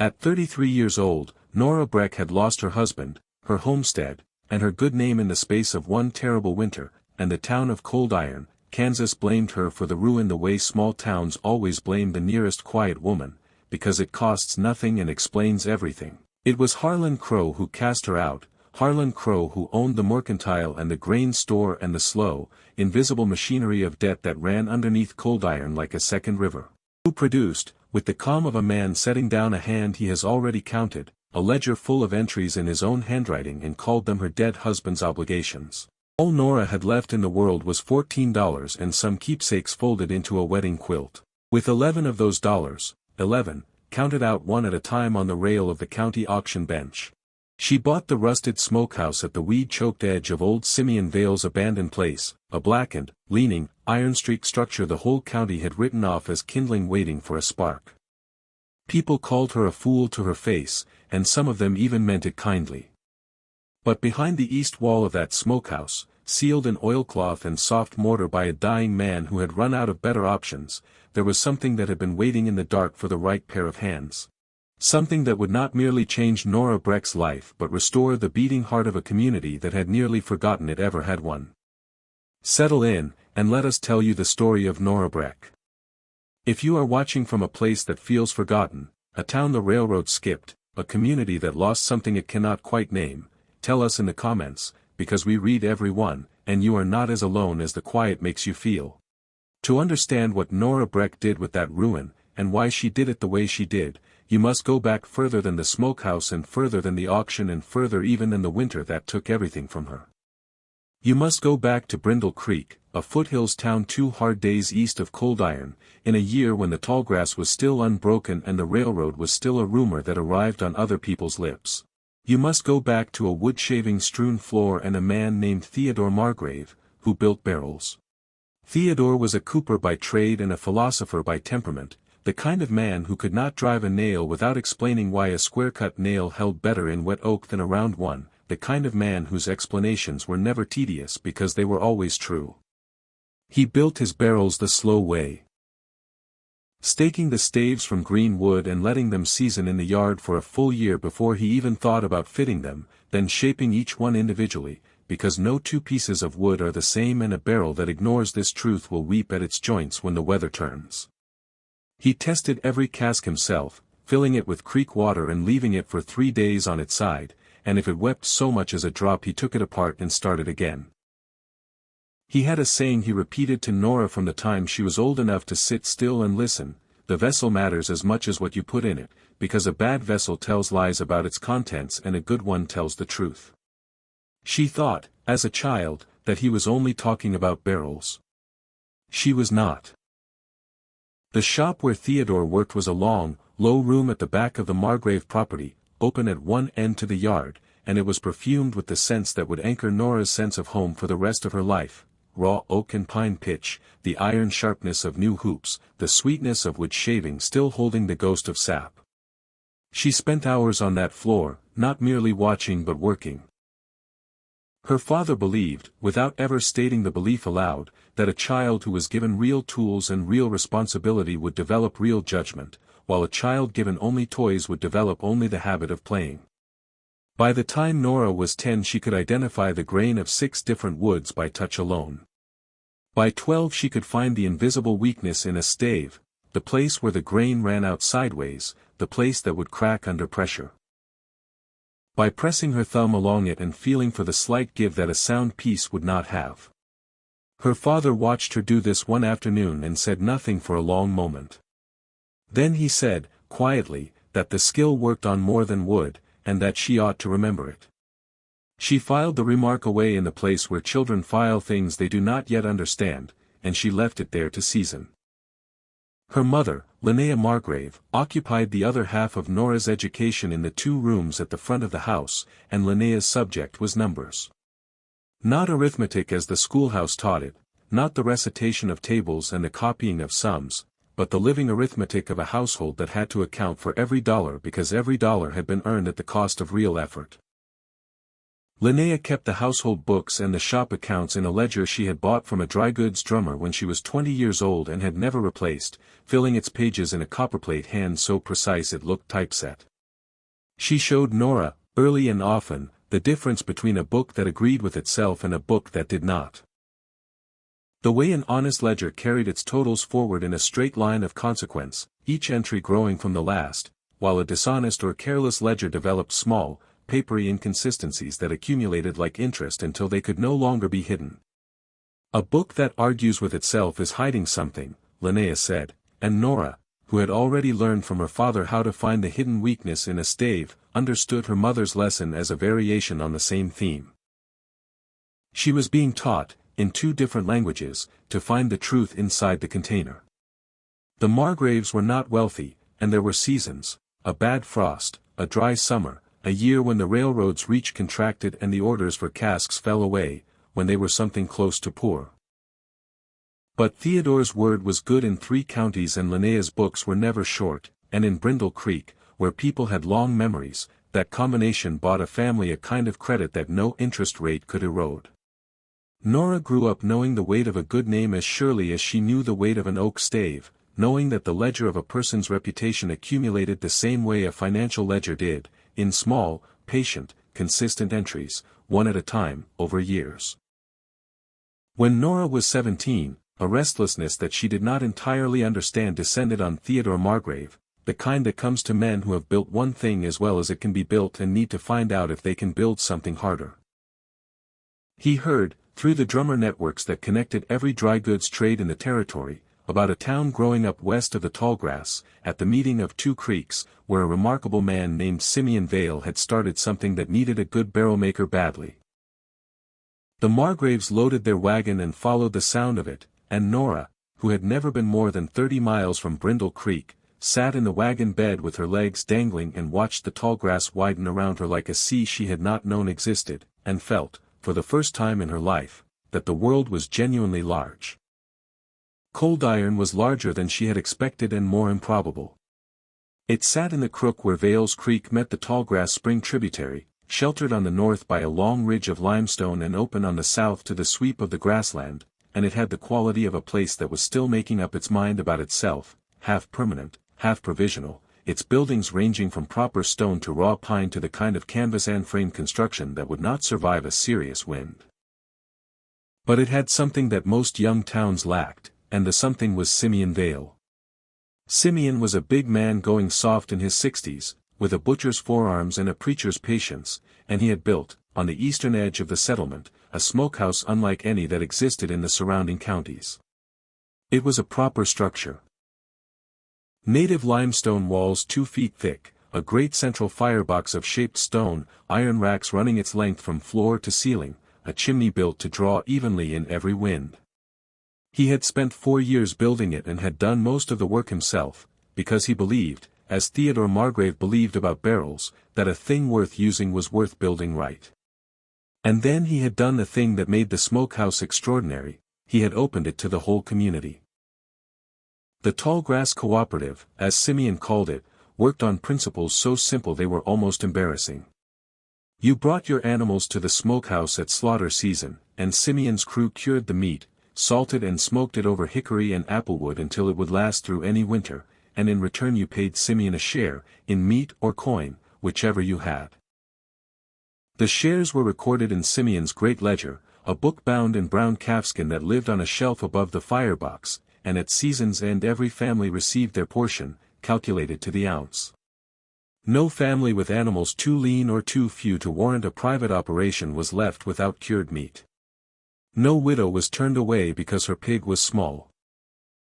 At 33 years old, Nora Breck had lost her husband, her homestead, and her good name in the space of one terrible winter, and the town of Coldiron, Kansas blamed her for the ruin the way small towns always blame the nearest quiet woman, because it costs nothing and explains everything. It was Harlan Crowe who cast her out, Harlan Crowe who owned the mercantile and the grain store and the slow, invisible machinery of debt that ran underneath Coldiron like a second river. Who produced, with the calm of a man setting down a hand he has already counted, a ledger full of entries in his own handwriting and called them her dead husband's obligations. All Nora had left in the world was $14 and some keepsakes folded into a wedding quilt. With 11 of those dollars, 11, counted out one at a time on the rail of the county auction bench. She bought the rusted smokehouse at the weed-choked edge of old Simeon Vale's abandoned place, a blackened, leaning, iron-streaked structure the whole county had written off as kindling waiting for a spark. People called her a fool to her face, and some of them even meant it kindly. But behind the east wall of that smokehouse, sealed in oilcloth and soft mortar by a dying man who had run out of better options, there was something that had been waiting in the dark for the right pair of hands. Something that would not merely change Nora Breck's life but restore the beating heart of a community that had nearly forgotten it ever had one. Settle in, and let us tell you the story of Nora Breck. If you are watching from a place that feels forgotten, a town the railroad skipped, a community that lost something it cannot quite name, tell us in the comments, because we read every one, and you are not as alone as the quiet makes you feel. To understand what Nora Breck did with that ruin, and why she did it the way she did, you must go back further than the smokehouse and further than the auction and further even than the winter that took everything from her. You must go back to Brindle Creek, a foothills town 2 hard days east of Coldiron, in a year when the tallgrass was still unbroken and the railroad was still a rumor that arrived on other people's lips. You must go back to a wood-shaving strewn floor and a man named Theodore Margrave, who built barrels. Theodore was a cooper by trade and a philosopher by temperament, the kind of man who could not drive a nail without explaining why a square-cut nail held better in wet oak than a round one, the kind of man whose explanations were never tedious because they were always true. He built his barrels the slow way, staking the staves from green wood and letting them season in the yard for a full year before he even thought about fitting them, then shaping each one individually, because no two pieces of wood are the same and a barrel that ignores this truth will weep at its joints when the weather turns. He tested every cask himself, filling it with creek water and leaving it for 3 days on its side, and if it wept so much as a drop he took it apart and started again. He had a saying he repeated to Nora from the time she was old enough to sit still and listen: the vessel matters as much as what you put in it, because a bad vessel tells lies about its contents and a good one tells the truth. She thought, as a child, that he was only talking about barrels. She was not. The shop where Theodore worked was a long, low room at the back of the Margrave property, open at one end to the yard, and it was perfumed with the scents that would anchor Nora's sense of home for the rest of her life: raw oak and pine pitch, the iron sharpness of new hoops, the sweetness of wood shaving still holding the ghost of sap. She spent hours on that floor, not merely watching but working. Her father believed, without ever stating the belief aloud, that a child who was given real tools and real responsibility would develop real judgment, while a child given only toys would develop only the habit of playing. By the time Nora was 10 she could identify the grain of 6 different woods by touch alone. By 12 she could find the invisible weakness in a stave, the place where the grain ran out sideways, the place that would crack under pressure. By pressing her thumb along it and feeling for the slight give that a sound piece would not have. Her father watched her do this one afternoon and said nothing for a long moment. Then he said, quietly, that the skill worked on more than wood, and that she ought to remember it. She filed the remark away in the place where children file things they do not yet understand, and she left it there to season. Her mother, Linnea Margrave, occupied the other half of Nora's education in the 2 rooms at the front of the house, and Linnea's subject was numbers. Not arithmetic as the schoolhouse taught it, not the recitation of tables and the copying of sums, but the living arithmetic of a household that had to account for every dollar because every dollar had been earned at the cost of real effort. Linnea kept the household books and the shop accounts in a ledger she had bought from a dry goods drummer when she was 20 years old and had never replaced, filling its pages in a copperplate hand so precise it looked typeset. She showed Nora, early and often, the difference between a book that agreed with itself and a book that did not. The way an honest ledger carried its totals forward in a straight line of consequence, each entry growing from the last, while a dishonest or careless ledger developed small, papery inconsistencies that accumulated like interest until they could no longer be hidden. A book that argues with itself is hiding something, Linnea said, and Nora, who had already learned from her father how to find the hidden weakness in a stave, understood her mother's lesson as a variation on the same theme. She was being taught, in 2 different languages, to find the truth inside the container. The Margraves were not wealthy, and there were seasons, a bad frost, a dry summer, a year when the railroad's reach contracted and the orders for casks fell away, when they were something close to poor. But Theodore's word was good in 3 counties and Linnea's books were never short, and in Brindle Creek, where people had long memories, that combination bought a family a kind of credit that no interest rate could erode. Nora grew up knowing the weight of a good name as surely as she knew the weight of an oak stave, knowing that the ledger of a person's reputation accumulated the same way a financial ledger did, in small, patient, consistent entries, one at a time, over years. When Nora was 17, a restlessness that she did not entirely understand descended on Theodore Margrave, the kind that comes to men who have built one thing as well as it can be built and need to find out if they can build something harder. He heard, through the drummer networks that connected every dry goods trade in the territory, about a town growing up west of the Tallgrass, at the meeting of 2 creeks, where a remarkable man named Simeon Vale had started something that needed a good barrel-maker badly. The Margraves loaded their wagon and followed the sound of it, and Nora, who had never been more than 30 miles from Brindle Creek, sat in the wagon bed with her legs dangling and watched the tall grass widen around her like a sea she had not known existed, and felt, for the first time in her life, that the world was genuinely large. Coldiron was larger than she had expected and more improbable. It sat in the crook where Vale's Creek met the Tallgrass Spring tributary, sheltered on the north by a long ridge of limestone and open on the south to the sweep of the grassland, and it had the quality of a place that was still making up its mind about itself, half permanent, half provisional, its buildings ranging from proper stone to raw pine to the kind of canvas and frame construction that would not survive a serious wind. But it had something that most young towns lacked, and the something was Simeon Vale. Simeon was a big man going soft in his 60s, with a butcher's forearms and a preacher's patience, and he had built, on the eastern edge of the settlement, a smokehouse unlike any that existed in the surrounding counties. It was a proper structure. Native limestone walls 2 feet thick, a great central firebox of shaped stone, iron racks running its length from floor to ceiling, a chimney built to draw evenly in every wind. He had spent 4 years building it and had done most of the work himself, because he believed, as Theodore Margrave believed about barrels, that a thing worth using was worth building right. And then he had done the thing that made the smokehouse extraordinary, he had opened it to the whole community. The Tallgrass Cooperative, as Simeon called it, worked on principles so simple they were almost embarrassing. You brought your animals to the smokehouse at slaughter season, and Simeon's crew cured the meat, salted and smoked it over hickory and applewood until it would last through any winter, and in return you paid Simeon a share, in meat or coin, whichever you had. The shares were recorded in Simeon's great ledger, a book bound in brown calfskin that lived on a shelf above the firebox, and at season's end every family received their portion, calculated to the ounce. No family with animals too lean or too few to warrant a private operation was left without cured meat. No widow was turned away because her pig was small.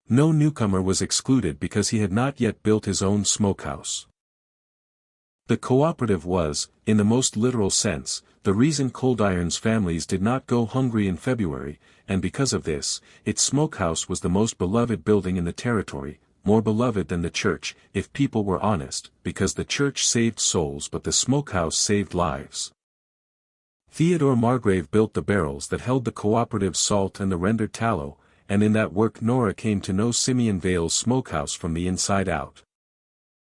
No newcomer was excluded because he had not yet built his own smokehouse. The cooperative was, in the most literal sense, the reason Coldiron's families did not go hungry in February, and because of this, its smokehouse was the most beloved building in the territory, more beloved than the church, if people were honest, because the church saved souls but the smokehouse saved lives. Theodore Margrave built the barrels that held the cooperative's salt and the rendered tallow, and in that work Nora came to know Simeon Vale's smokehouse from the inside out.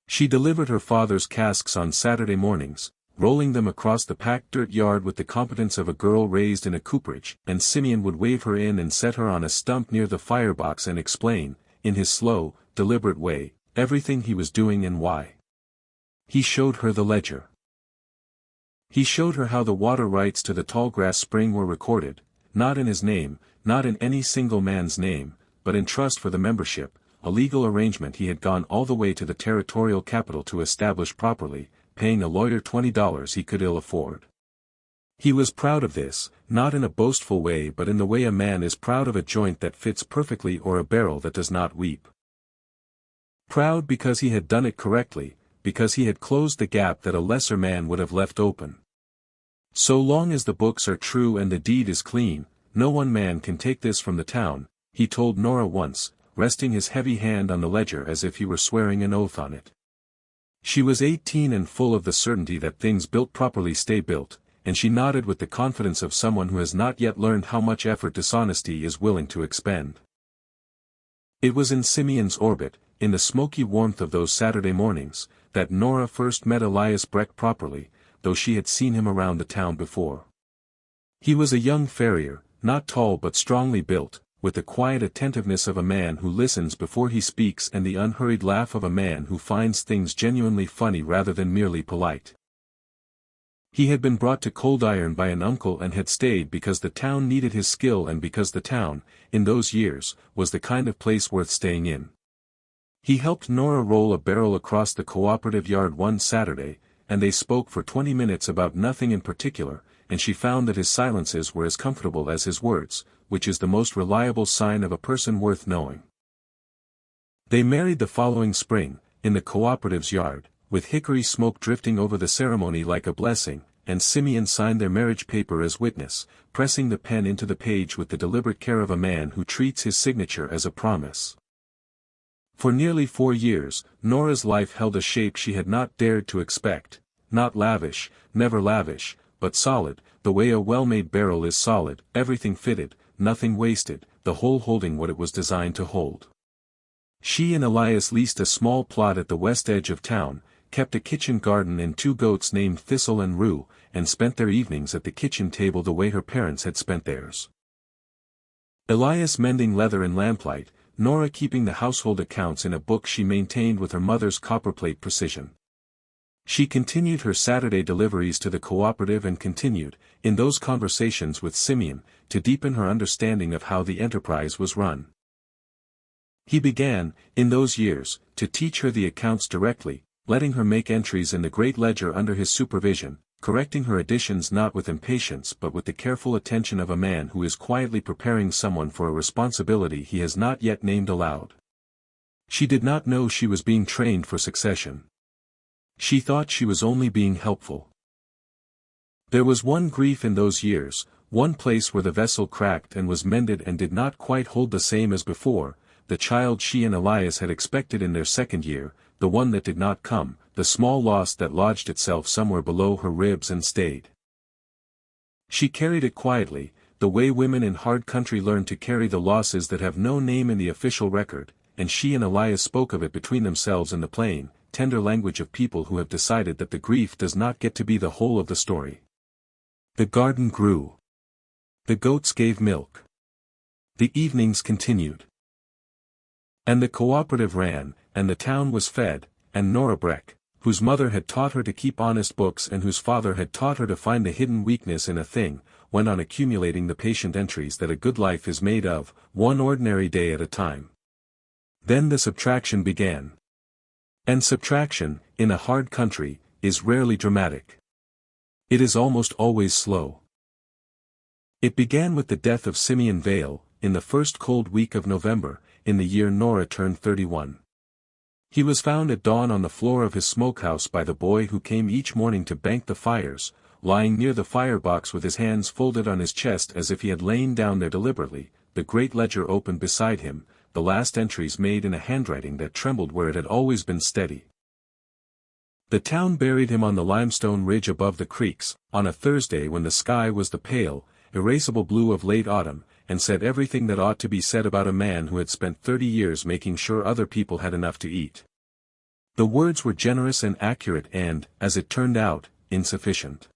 She delivered her father's casks on Saturday mornings, rolling them across the packed dirt yard with the competence of a girl raised in a cooperage, and Simeon would wave her in and set her on a stump near the firebox and explain, in his slow, deliberate way, everything he was doing and why. He showed her the ledger. He showed her how the water rights to the Tallgrass spring were recorded, not in his name, not in any single man's name, but in trust for the membership, a legal arrangement he had gone all the way to the territorial capital to establish properly, paying a lawyer $20 he could ill afford. He was proud of this, not in a boastful way but in the way a man is proud of a joint that fits perfectly or a barrel that does not weep. Proud because he had done it correctly, because he had closed the gap that a lesser man would have left open. So long as the books are true and the deed is clean, no one man can take this from the town, he told Nora once, resting his heavy hand on the ledger as if he were swearing an oath on it. She was 18 and full of the certainty that things built properly stay built, and she nodded with the confidence of someone who has not yet learned how much effort dishonesty is willing to expend. It was in Simeon's orbit, in the smoky warmth of those Saturday mornings, that Nora first met Elias Breck properly, though she had seen him around the town before. He was a young farrier, not tall but strongly built, with the quiet attentiveness of a man who listens before he speaks and the unhurried laugh of a man who finds things genuinely funny rather than merely polite. He had been brought to Coldiron by an uncle and had stayed because the town needed his skill and because the town, in those years, was the kind of place worth staying in. He helped Nora roll a barrel across the cooperative yard one Saturday, and they spoke for 20 minutes about nothing in particular, and she found that his silences were as comfortable as his words, which is the most reliable sign of a person worth knowing. They married the following spring, in the cooperative's yard, with hickory smoke drifting over the ceremony like a blessing, and Simeon signed their marriage paper as witness, pressing the pen into the page with the deliberate care of a man who treats his signature as a promise. For nearly 4 years, Nora's life held a shape she had not dared to expect, not lavish, never lavish, but solid, the way a well-made barrel is solid, everything fitted, nothing wasted, the whole holding what it was designed to hold. She and Elias leased a small plot at the west edge of town, kept a kitchen garden and 2 goats named Thistle and Rue, and spent their evenings at the kitchen table the way her parents had spent theirs. Elias mending leather in lamplight, Nora keeping the household accounts in a book she maintained with her mother's copperplate precision. She continued her Saturday deliveries to the cooperative and continued, in those conversations with Simeon, to deepen her understanding of how the enterprise was run. He began, in those years, to teach her the accounts directly, letting her make entries in the great ledger under his supervision, correcting her additions not with impatience but with the careful attention of a man who is quietly preparing someone for a responsibility he has not yet named aloud. She did not know she was being trained for succession. She thought she was only being helpful. There was one grief in those years, one place where the vessel cracked and was mended and did not quite hold the same as before, the child she and Elias had expected in their second year, the one that did not come, the small loss that lodged itself somewhere below her ribs and stayed. She carried it quietly, the way women in hard country learn to carry the losses that have no name in the official record, and she and Elias spoke of it between themselves in the plain, tender language of people who have decided that the grief does not get to be the whole of the story. The garden grew. The goats gave milk. The evenings continued. And the cooperative ran, and the town was fed, and Nora Breck, whose mother had taught her to keep honest books and whose father had taught her to find the hidden weakness in a thing, went on accumulating the patient entries that a good life is made of, one ordinary day at a time. Then the subtraction began. And subtraction, in a hard country, is rarely dramatic. It is almost always slow. It began with the death of Simeon Vale, in the first cold week of November, in the year Nora turned 31. He was found at dawn on the floor of his smokehouse by the boy who came each morning to bank the fires, lying near the firebox with his hands folded on his chest as if he had lain down there deliberately, the great ledger open beside him, the last entries made in a handwriting that trembled where it had always been steady. The town buried him on the limestone ridge above the creeks, on a Thursday when the sky was the pale, erasable blue of late autumn, and said everything that ought to be said about a man who had spent 30 years making sure other people had enough to eat. The words were generous and accurate and, as it turned out, insufficient.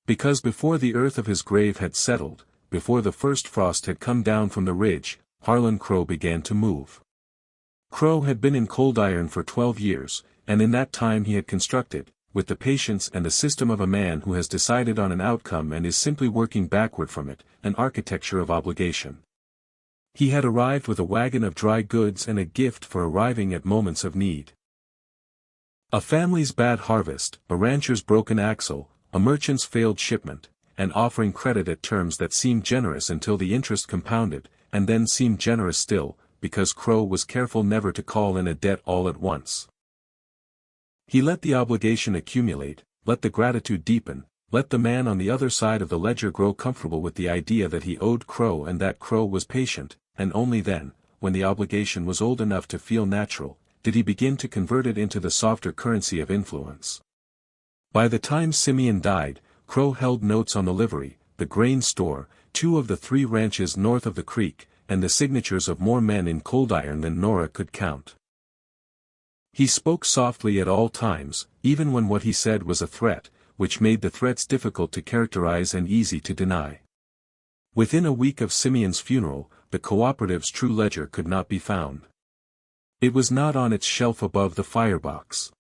Because before the earth of his grave had settled, before the first frost had come down from the ridge, Harlan Crowe began to move. Crowe had been in Coldiron for 12 years, and in that time he had constructed, with the patience and the system of a man who has decided on an outcome and is simply working backward from it, an architecture of obligation. He had arrived with a wagon of dry goods and a gift for arriving at moments of need. A family's bad harvest, a rancher's broken axle, a merchant's failed shipment, and offering credit at terms that seemed generous until the interest compounded, and then seemed generous still, because Crowe was careful never to call in a debt all at once. He let the obligation accumulate, let the gratitude deepen, let the man on the other side of the ledger grow comfortable with the idea that he owed Crowe and that Crowe was patient, and only then, when the obligation was old enough to feel natural, did he begin to convert it into the softer currency of influence. By the time Simeon died, Crowe held notes on the livery, the grain store, 2 of the 3 ranches north of the creek, and the signatures of more men in Coldiron than Nora could count. He spoke softly at all times, even when what he said was a threat, which made the threats difficult to characterize and easy to deny. Within a week of Simeon's funeral, the cooperative's true ledger could not be found. It was not on its shelf above the firebox.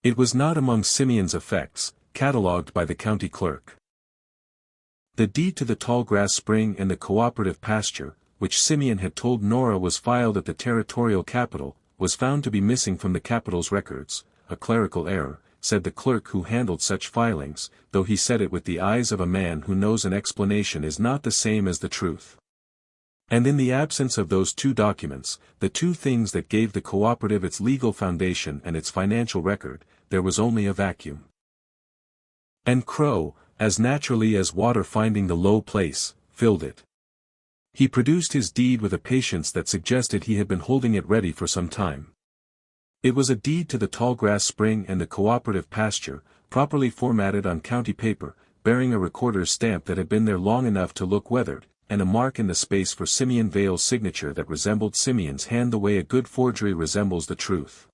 It was not among Simeon's effects, catalogued by the county clerk. The deed to the Tallgrass Spring and the cooperative pasture, which Simeon had told Nora was filed at the territorial capital, was found to be missing from the capital's records, a clerical error, said the clerk who handled such filings, though he said it with the eyes of a man who knows an explanation is not the same as the truth. And in the absence of those 2 documents, the 2 things that gave the cooperative its legal foundation and its financial record, there was only a vacuum. And Crowe, as naturally as water finding the low place, filled it. He produced his deed with a patience that suggested he had been holding it ready for some time. It was a deed to the Tallgrass Spring and the cooperative pasture, properly formatted on county paper, bearing a recorder's stamp that had been there long enough to look weathered, and a mark in the space for Simeon Vale's signature that resembled Simeon's hand the way a good forgery resembles the truth.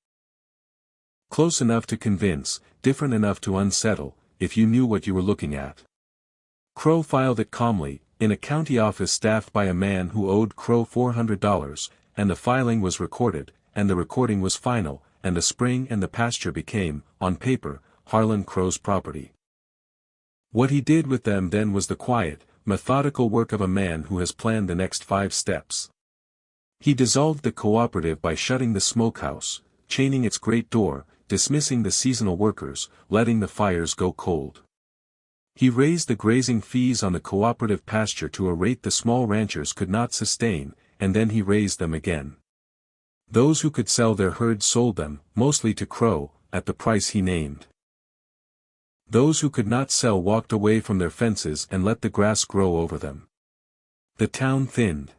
Close enough to convince, different enough to unsettle, if you knew what you were looking at. Crowe filed it calmly, in a county office staffed by a man who owed Crowe $400, and the filing was recorded, and the recording was final, and the spring and the pasture became, on paper, Harlan Crowe's property. What he did with them then was the quiet, methodical work of a man who has planned the next 5 steps. He dissolved the cooperative by shutting the smokehouse, chaining its great door, dismissing the seasonal workers, letting the fires go cold. He raised the grazing fees on the cooperative pasture to a rate the small ranchers could not sustain, and then he raised them again. Those who could sell their herds sold them, mostly to Crowe, at the price he named. Those who could not sell walked away from their fences and let the grass grow over them. The town thinned.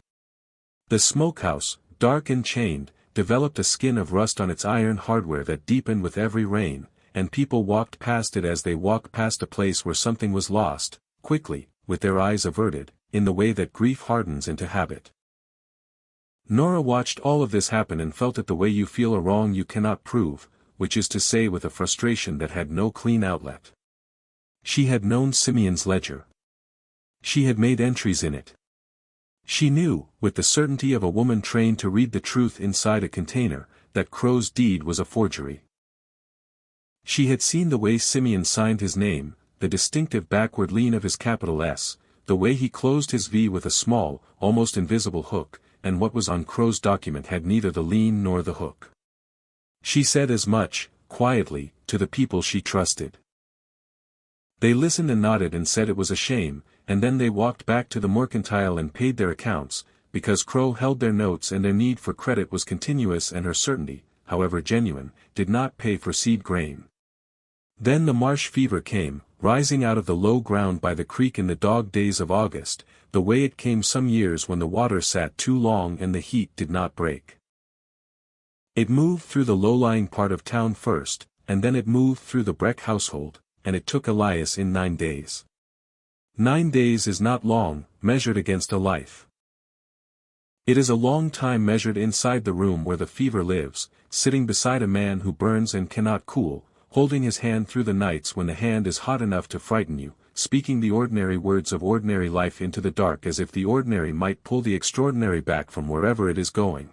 The smokehouse, dark and chained, developed a skin of rust on its iron hardware that deepened with every rain, and people walked past it as they walked past a place where something was lost, quickly, with their eyes averted, in the way that grief hardens into habit. Nora watched all of this happen and felt it the way you feel a wrong you cannot prove, which is to say with a frustration that had no clean outlet. She had known Simeon's ledger. She had made entries in it. She knew, with the certainty of a woman trained to read the truth inside a container, that Crowe's deed was a forgery. She had seen the way Simeon signed his name, the distinctive backward lean of his capital S, the way he closed his V with a small, almost invisible hook, and what was on Crowe's document had neither the lean nor the hook. She said as much, quietly, to the people she trusted. They listened and nodded and said it was a shame, and then they walked back to the mercantile and paid their accounts, because Crowe held their notes and their need for credit was continuous and her certainty, however genuine, did not pay for seed grain. Then the marsh fever came, rising out of the low ground by the creek in the dog days of August, the way it came some years when the water sat too long and the heat did not break. It moved through the low-lying part of town first, and then it moved through the Breck household, and it took Elias in 9 days. 9 days is not long, measured against a life. It is a long time measured inside the room where the fever lives, sitting beside a man who burns and cannot cool, holding his hand through the nights when the hand is hot enough to frighten you, speaking the ordinary words of ordinary life into the dark as if the ordinary might pull the extraordinary back from wherever it is going.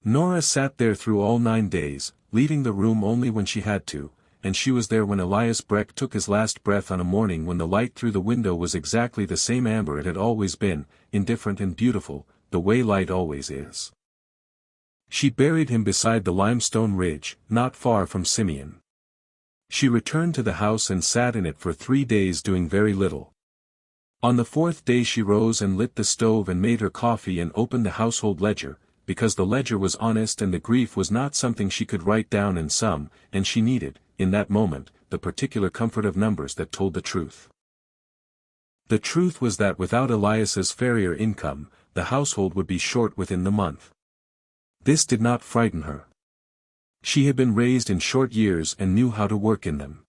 Nora sat there through all 9 days, leaving the room only when she had to, and she was there when Elias Breck took his last breath on a morning when the light through the window was exactly the same amber it had always been, indifferent and beautiful, the way light always is. She buried him beside the limestone ridge, not far from Simeon. She returned to the house and sat in it for 3 days doing very little. On the 4th day she rose and lit the stove and made her coffee and opened the household ledger, because the ledger was honest and the grief was not something she could write down in sum, and she needed, in that moment, the particular comfort of numbers that told the truth. The truth was that without Elias's farrier income, the household would be short within the month. This did not frighten her. She had been raised in short years and knew how to work in them.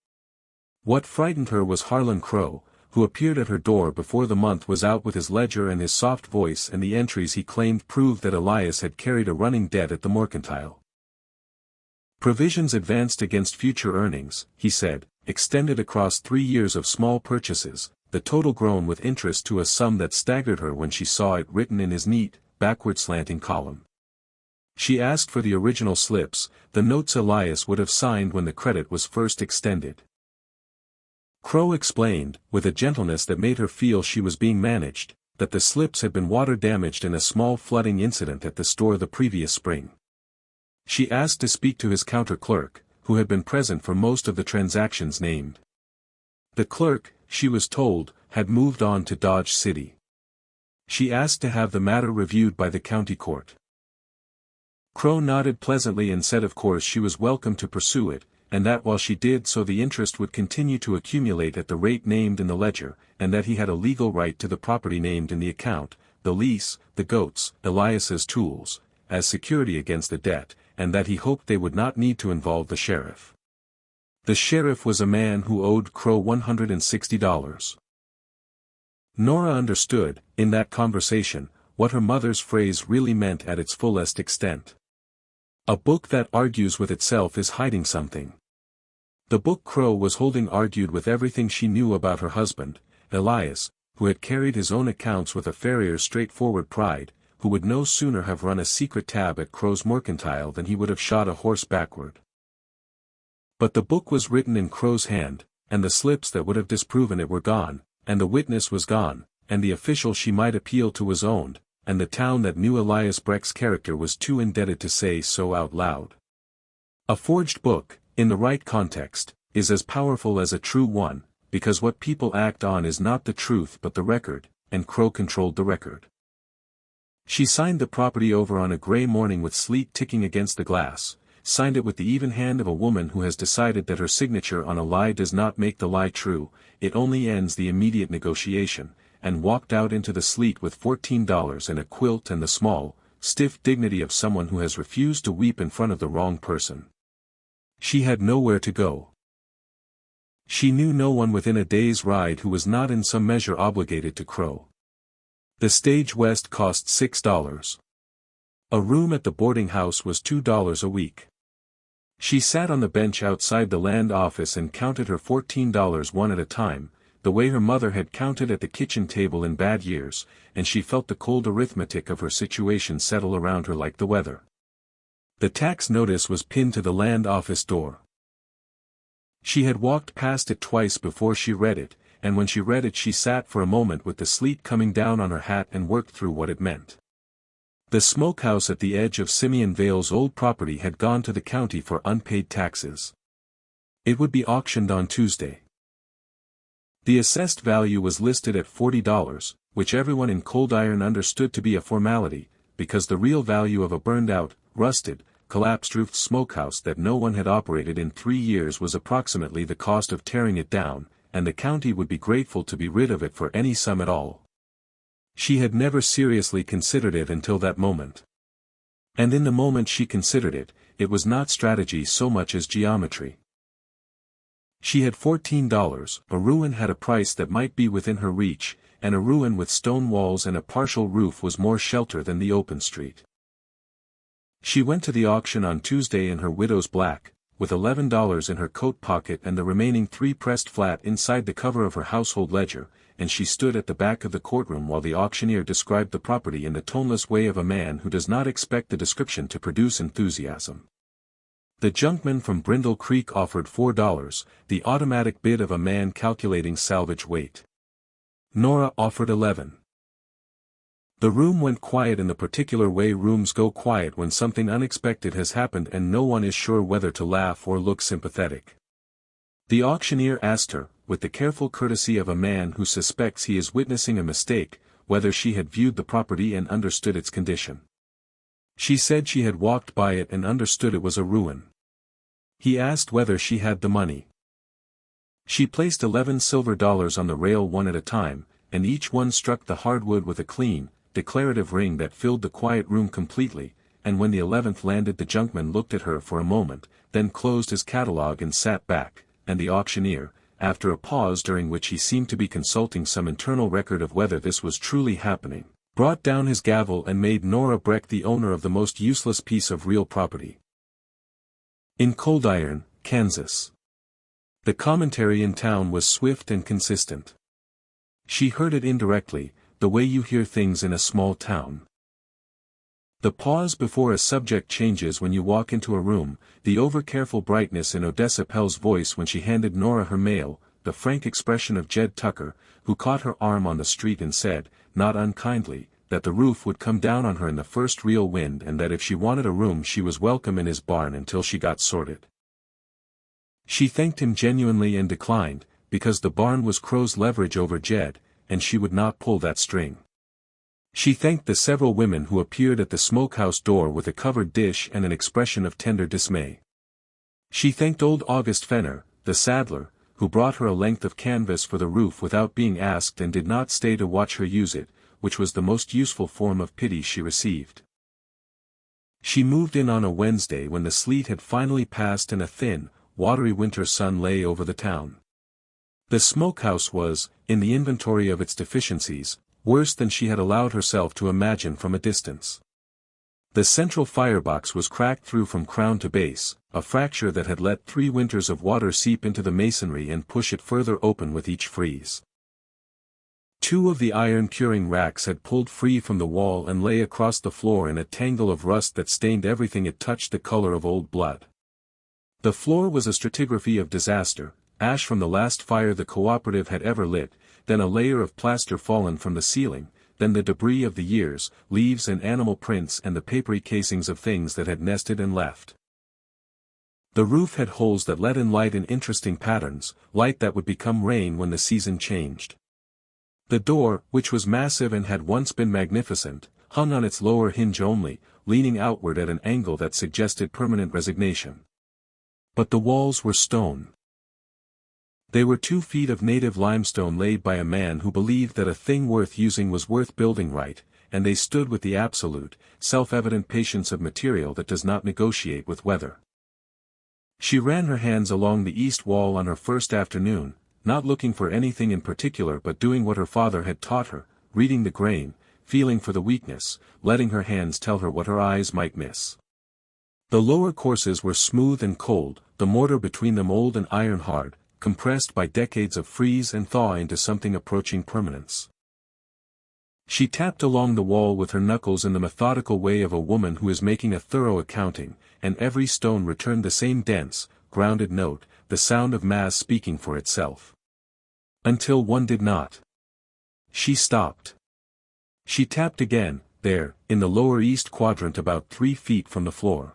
What frightened her was Harlan Crowe, who appeared at her door before the month was out with his ledger and his soft voice, and the entries he claimed proved that Elias had carried a running debt at the mercantile. Provisions advanced against future earnings, he said, extended across 3 years of small purchases, the total grown with interest to a sum that staggered her when she saw it written in his neat, backward slanting column. She asked for the original slips, the notes Elias would have signed when the credit was first extended. Crowe explained, with a gentleness that made her feel she was being managed, that the slips had been water damaged in a small flooding incident at the store the previous spring. She asked to speak to his counter clerk, who had been present for most of the transactions named. The clerk, she was told, had moved on to Dodge City. She asked to have the matter reviewed by the county court. Crowe nodded pleasantly and said of course she was welcome to pursue it, and that while she did so the interest would continue to accumulate at the rate named in the ledger, and that he had a legal right to the property named in the account, the lease, the goats, Elias's tools, as security against the debt, and that he hoped they would not need to involve the sheriff. The sheriff was a man who owed Crowe $160. Nora understood, in that conversation, what her mother's phrase really meant at its fullest extent. A book that argues with itself is hiding something. The book Crowe was holding argued with everything she knew about her husband, Elias, who had carried his own accounts with a farrier's straightforward pride, who would no sooner have run a secret tab at Crowe's mercantile than he would have shot a horse backward. But the book was written in Crowe's hand, and the slips that would have disproven it were gone, and the witness was gone, and the official she might appeal to was owned, and the town that knew Elias Breck's character was too indebted to say so out loud. A forged book, in the right context, is as powerful as a true one, because what people act on is not the truth but the record, and Crowe controlled the record. She signed the property over on a gray morning with sleet ticking against the glass, signed it with the even hand of a woman who has decided that her signature on a lie does not make the lie true, it only ends the immediate negotiation, and walked out into the sleet with $14 and a quilt and the small, stiff dignity of someone who has refused to weep in front of the wrong person. She had nowhere to go. She knew no one within a day's ride who was not in some measure obligated to Crowe. The stage west cost $6. A room at the boarding house was $2 a week. She sat on the bench outside the land office and counted her $14 one at a time, the way her mother had counted at the kitchen table in bad years, and she felt the cold arithmetic of her situation settle around her like the weather. The tax notice was pinned to the land office door. She had walked past it twice before she read it, and when she read it she sat for a moment with the sleet coming down on her hat and worked through what it meant. The smokehouse at the edge of Simeon Vale's old property had gone to the county for unpaid taxes. It would be auctioned on Tuesday. The assessed value was listed at $40, which everyone in Coldiron understood to be a formality, because the real value of a burned-out, rusted, collapsed-roofed smokehouse that no one had operated in 3 years was approximately the cost of tearing it down, and the county would be grateful to be rid of it for any sum at all. She had never seriously considered it until that moment. And in the moment she considered it, it was not strategy so much as geometry. She had $14, a ruin had a price that might be within her reach, and a ruin with stone walls and a partial roof was more shelter than the open street. She went to the auction on Tuesday in her widow's black, with $11 in her coat pocket and the remaining $3 pressed flat inside the cover of her household ledger, and she stood at the back of the courtroom while the auctioneer described the property in the toneless way of a man who does not expect the description to produce enthusiasm. The junkman from Brindle Creek offered $4, the automatic bid of a man calculating salvage weight. Nora offered 11. The room went quiet in the particular way rooms go quiet when something unexpected has happened and no one is sure whether to laugh or look sympathetic. The auctioneer asked her, with the careful courtesy of a man who suspects he is witnessing a mistake, whether she had viewed the property and understood its condition. She said she had walked by it and understood it was a ruin. He asked whether she had the money. She placed 11 silver dollars on the rail one at a time, and each one struck the hardwood with a clean, declarative ring that filled the quiet room completely, and when the 11th landed the junkman looked at her for a moment, then closed his catalogue and sat back, and the auctioneer, after a pause during which he seemed to be consulting some internal record of whether this was truly happening, brought down his gavel and made Nora Breck the owner of the most useless piece of real property in Coldiron, Kansas. The commentary in town was swift and consistent. She heard it indirectly, the way you hear things in a small town. The pause before a subject changes when you walk into a room, the over-careful brightness in Odessa Pell's voice when she handed Nora her mail, the frank expression of Jed Tucker, who caught her arm on the street and said, not unkindly, that the roof would come down on her in the first real wind and that if she wanted a room she was welcome in his barn until she got sorted. She thanked him genuinely and declined, because the barn was Crowe's leverage over Jed, and she would not pull that string. She thanked the several women who appeared at the smokehouse door with a covered dish and an expression of tender dismay. She thanked old August Fenner, the saddler, who brought her a length of canvas for the roof without being asked and did not stay to watch her use it, which was the most useful form of pity she received. She moved in on a Wednesday when the sleet had finally passed and a thin, watery winter sun lay over the town. The smokehouse was, in the inventory of its deficiencies, worse than she had allowed herself to imagine from a distance. The central firebox was cracked through from crown to base, a fracture that had let 3 winters of water seep into the masonry and push it further open with each freeze. 2 of the iron curing racks had pulled free from the wall and lay across the floor in a tangle of rust that stained everything it touched the color of old blood. The floor was a stratigraphy of disaster, ash from the last fire the cooperative had ever lit, then a layer of plaster fallen from the ceiling, then the debris of the years, leaves and animal prints and the papery casings of things that had nested and left. The roof had holes that let in light in interesting patterns, light that would become rain when the season changed. The door, which was massive and had once been magnificent, hung on its lower hinge only, leaning outward at an angle that suggested permanent resignation. But the walls were stone. They were 2 feet of native limestone laid by a man who believed that a thing worth using was worth building right, and they stood with the absolute, self-evident patience of material that does not negotiate with weather. She ran her hands along the east wall on her first afternoon, not looking for anything in particular but doing what her father had taught her, reading the grain, feeling for the weakness, letting her hands tell her what her eyes might miss. The lower courses were smooth and cold, the mortar between them old and iron-hard, compressed by decades of freeze and thaw into something approaching permanence. She tapped along the wall with her knuckles in the methodical way of a woman who is making a thorough accounting, and every stone returned the same dense, grounded note, the sound of mass speaking for itself. Until one did not. She stopped. She tapped again, there, in the lower east quadrant about 3 feet from the floor.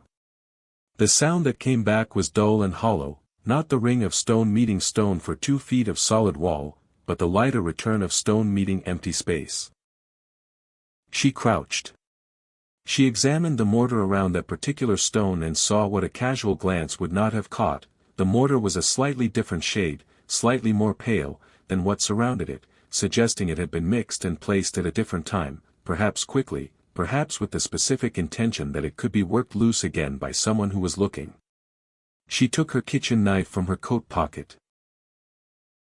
The sound that came back was dull and hollow, not the ring of stone meeting stone for 2 feet of solid wall, but the lighter return of stone meeting empty space. She crouched. She examined the mortar around that particular stone and saw what a casual glance would not have caught. The mortar was a slightly different shade, slightly more pale, than what surrounded it, suggesting it had been mixed and placed at a different time, perhaps quickly, perhaps with the specific intention that it could be worked loose again by someone who was looking. She took her kitchen knife from her coat pocket.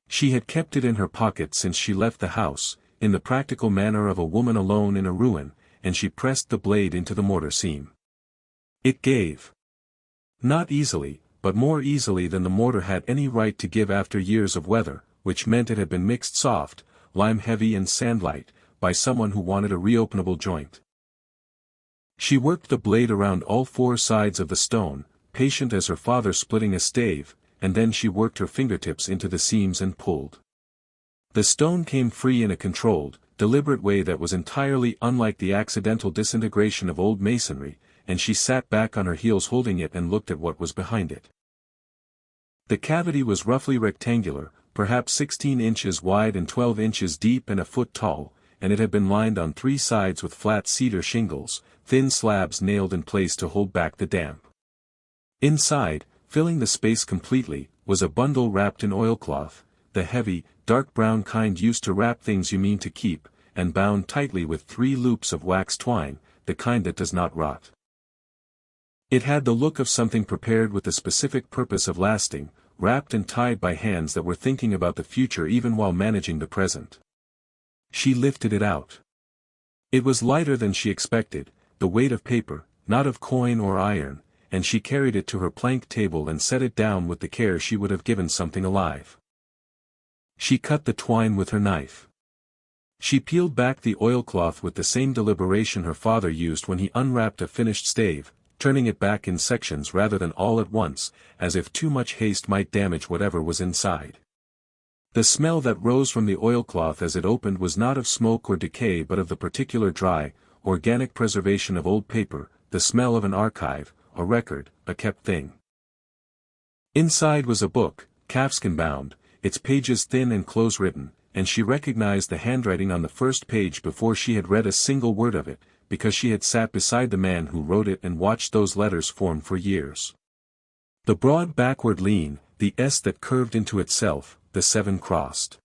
She had kept it in her pocket since she left the house, in the practical manner of a woman alone in a ruin, and she pressed the blade into the mortar seam. It gave. Not easily, but more easily than the mortar had any right to give after years of weather, which meant it had been mixed soft, lime-heavy and sand-light, by someone who wanted a reopenable joint. She worked the blade around all 4 sides of the stone, patient as her father splitting a stave, and then she worked her fingertips into the seams and pulled. The stone came free in a controlled, deliberate way that was entirely unlike the accidental disintegration of old masonry, and she sat back on her heels holding it and looked at what was behind it. The cavity was roughly rectangular, perhaps 16 inches wide and 12 inches deep and a foot tall, and it had been lined on 3 sides with flat cedar shingles, thin slabs nailed in place to hold back the damp. Inside, filling the space completely, was a bundle wrapped in oilcloth, the heavy, dark brown kind used to wrap things you mean to keep, and bound tightly with 3 loops of wax twine, the kind that does not rot. It had the look of something prepared with the specific purpose of lasting, wrapped and tied by hands that were thinking about the future even while managing the present. She lifted it out. It was lighter than she expected, the weight of paper, not of coin or iron, and she carried it to her plank table and set it down with the care she would have given something alive. She cut the twine with her knife. She peeled back the oilcloth with the same deliberation her father used when he unwrapped a finished stave, turning it back in sections rather than all at once, as if too much haste might damage whatever was inside. The smell that rose from the oilcloth as it opened was not of smoke or decay but of the particular dry, organic preservation of old paper, the smell of an archive, a record, a kept thing. Inside was a book, calfskin bound, its pages thin and close-written, and she recognized the handwriting on the first page before she had read a single word of it, because she had sat beside the man who wrote it and watched those letters form for years. The broad backward lean, the S that curved into itself, the 7 crossed.